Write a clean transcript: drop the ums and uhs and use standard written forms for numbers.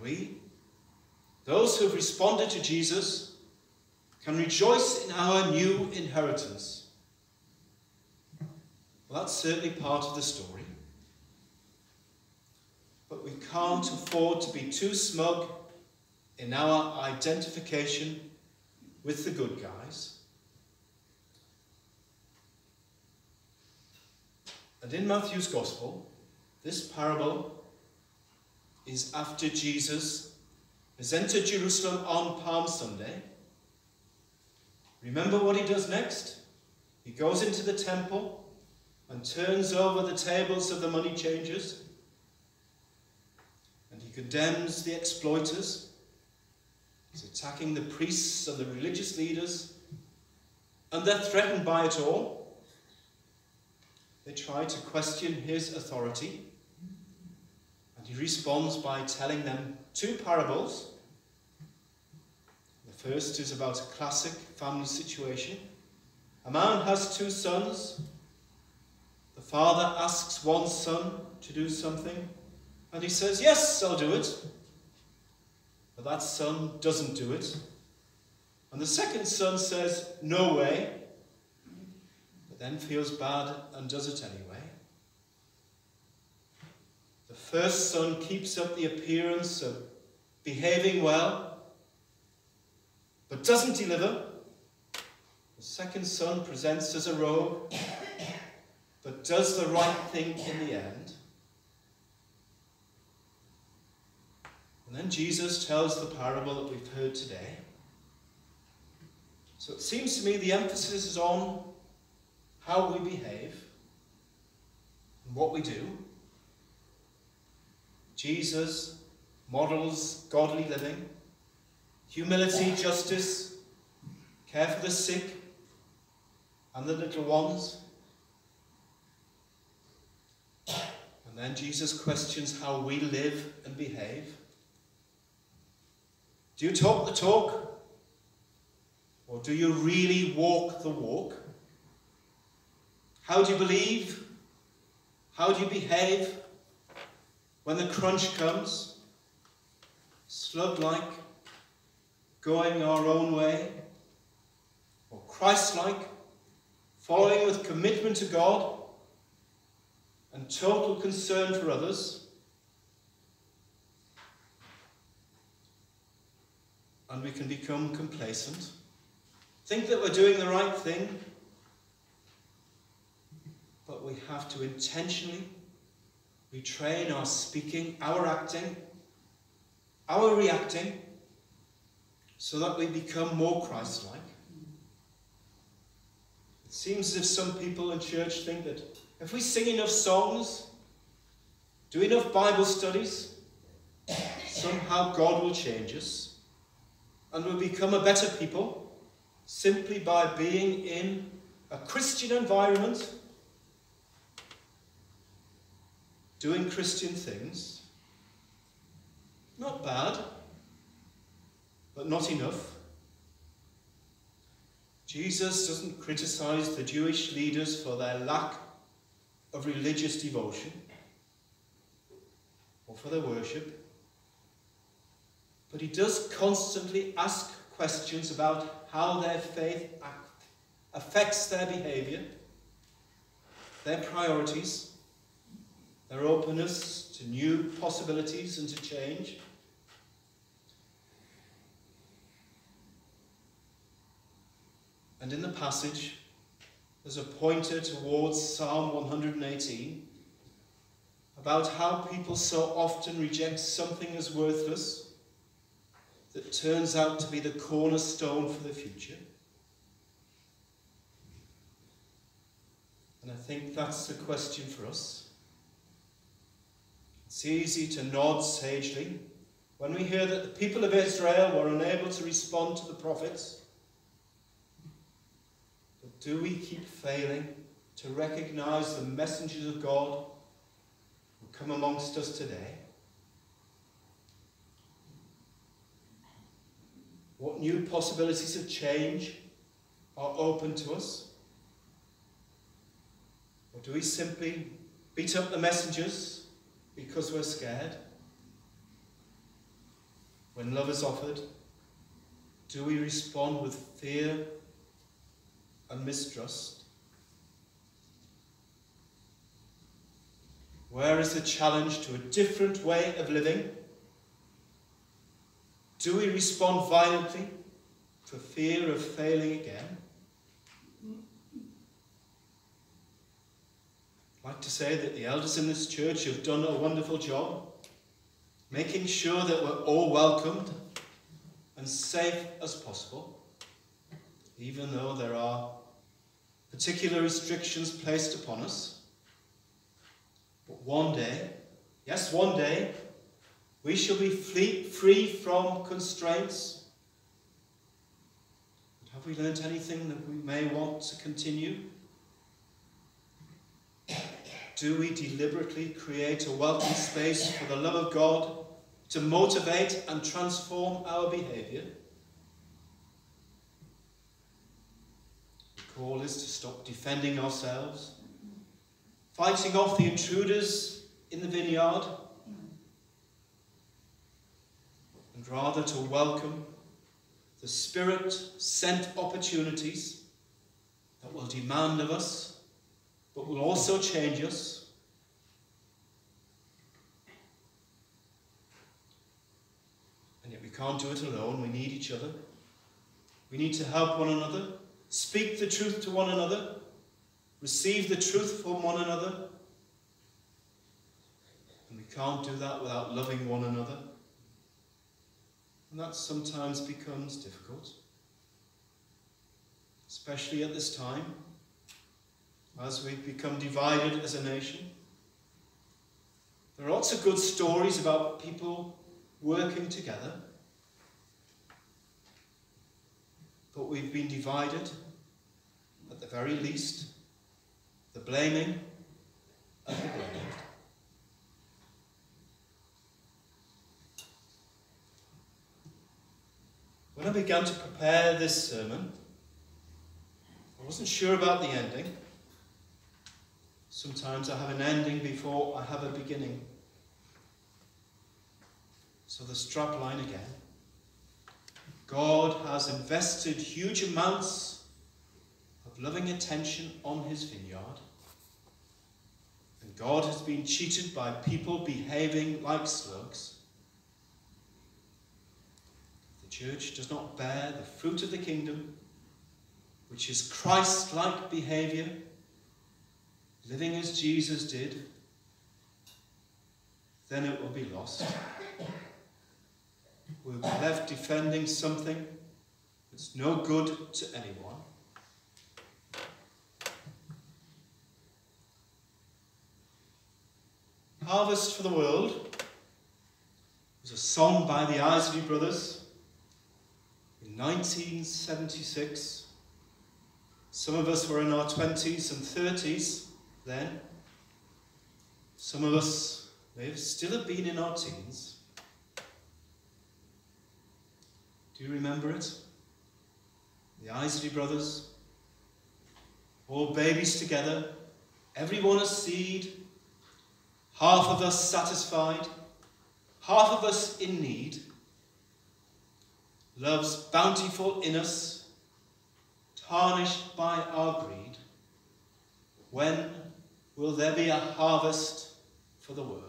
we, those who have responded to Jesus, can rejoice in our new inheritance. Well, that's certainly part of the story. But we can't afford to be too smug in our identification with the good guys. And in Matthew's Gospel, this parable is after Jesus has entered Jerusalem on Palm Sunday. Remember what he does next? He goes into the temple and turns over the tables of the money changers. And he condemns the exploiters. He's attacking the priests and the religious leaders. And they're threatened by it all. They try to question his authority. And he responds by telling them two parables. The first is about a classic family situation. A man has two sons. The father asks one son to do something, and he says, "Yes, I'll do it." But that son doesn't do it. And the second son says, "No way," but then feels bad and does it anyway. The first son keeps up the appearance of behaving well, but doesn't deliver. The second son presents as a rogue, but does the right thing in the end. And then Jesus tells the parable that we've heard today. So it seems to me the emphasis is on how we behave and what we do. Jesus models godly living, humility, justice, care for the sick and the little ones. And then Jesus questions how we live and behave. Do you talk the talk? Or do you really walk the walk? How do you believe? How do you behave when the crunch comes? Slug-like, going our own way? Or Christ-like, following with commitment to God and total concern for others? And we can become complacent, think that we're doing the right thing, but we have to intentionally retrain our speaking, our acting, our reacting, so that we become more Christ-like. It seems as if some people in church think that if we sing enough songs, do enough Bible studies, somehow God will change us and we'll become a better people simply by being in a Christian environment, doing Christian things. Not bad, but not enough. Jesus doesn't criticize the Jewish leaders for their lack of religious devotion or for their worship, but he does constantly ask questions about how their faith affects their behavior, their priorities, their openness to new possibilities and to change. And in the passage, there's a pointer towards Psalm 118 about how people so often reject something as worthless that turns out to be the cornerstone for the future. And I think that's the question for us. It's easy to nod sagely when we hear that the people of Israel were unable to respond to the prophets. But do we keep failing to recognize the messengers of God who come amongst us today? What new possibilities of change are open to us? Or do we simply beat up the messengers because we're scared? when love is offered, do we respond with fear and mistrust? Where is the challenge to a different way of living? Do we respond violently for fear of failing again? I'd like to say that the elders in this church have done a wonderful job, making sure that we're all welcomed and safe as possible, even though there are particular restrictions placed upon us. But one day, yes, one day, we shall be free from constraints. But have we learnt anything that we may want to continue? Do we deliberately create a welcome space for the love of God to motivate and transform our behaviour? The call is to stop defending ourselves, fighting off the intruders in the vineyard, and rather to welcome the Spirit-sent opportunities that will demand of us, but will also change us. And yet we can't do it alone. We need each other. We need to help one another, speak the truth to one another, receive the truth from one another. And we can't do that without loving one another. And that sometimes becomes difficult, especially at this time, as we've become divided as a nation. There are lots of good stories about people working together, but we've been divided, at the very least, the blaming and the blaming. When I began to prepare this sermon, I wasn't sure about the ending. Sometimes I have an ending before I have a beginning. So the strapline again. God has invested huge amounts of loving attention on his vineyard. And God has been cheated by people behaving like slugs. The church does not bear the fruit of the kingdom, which is Christ-like behaviour, living as Jesus did, then it will be lost. We'll be left defending something that's no good to anyone. Harvest for the World was a song by the Isley Brothers in 1976. Some of us were in our 20s and 30s then. Some of us may still have been in our teens. Do you remember it? The Isley Brothers, all babies together, everyone a seed, half of us satisfied, half of us in need. Love's bountiful in us, tarnished by our greed. When will there be a harvest for the world?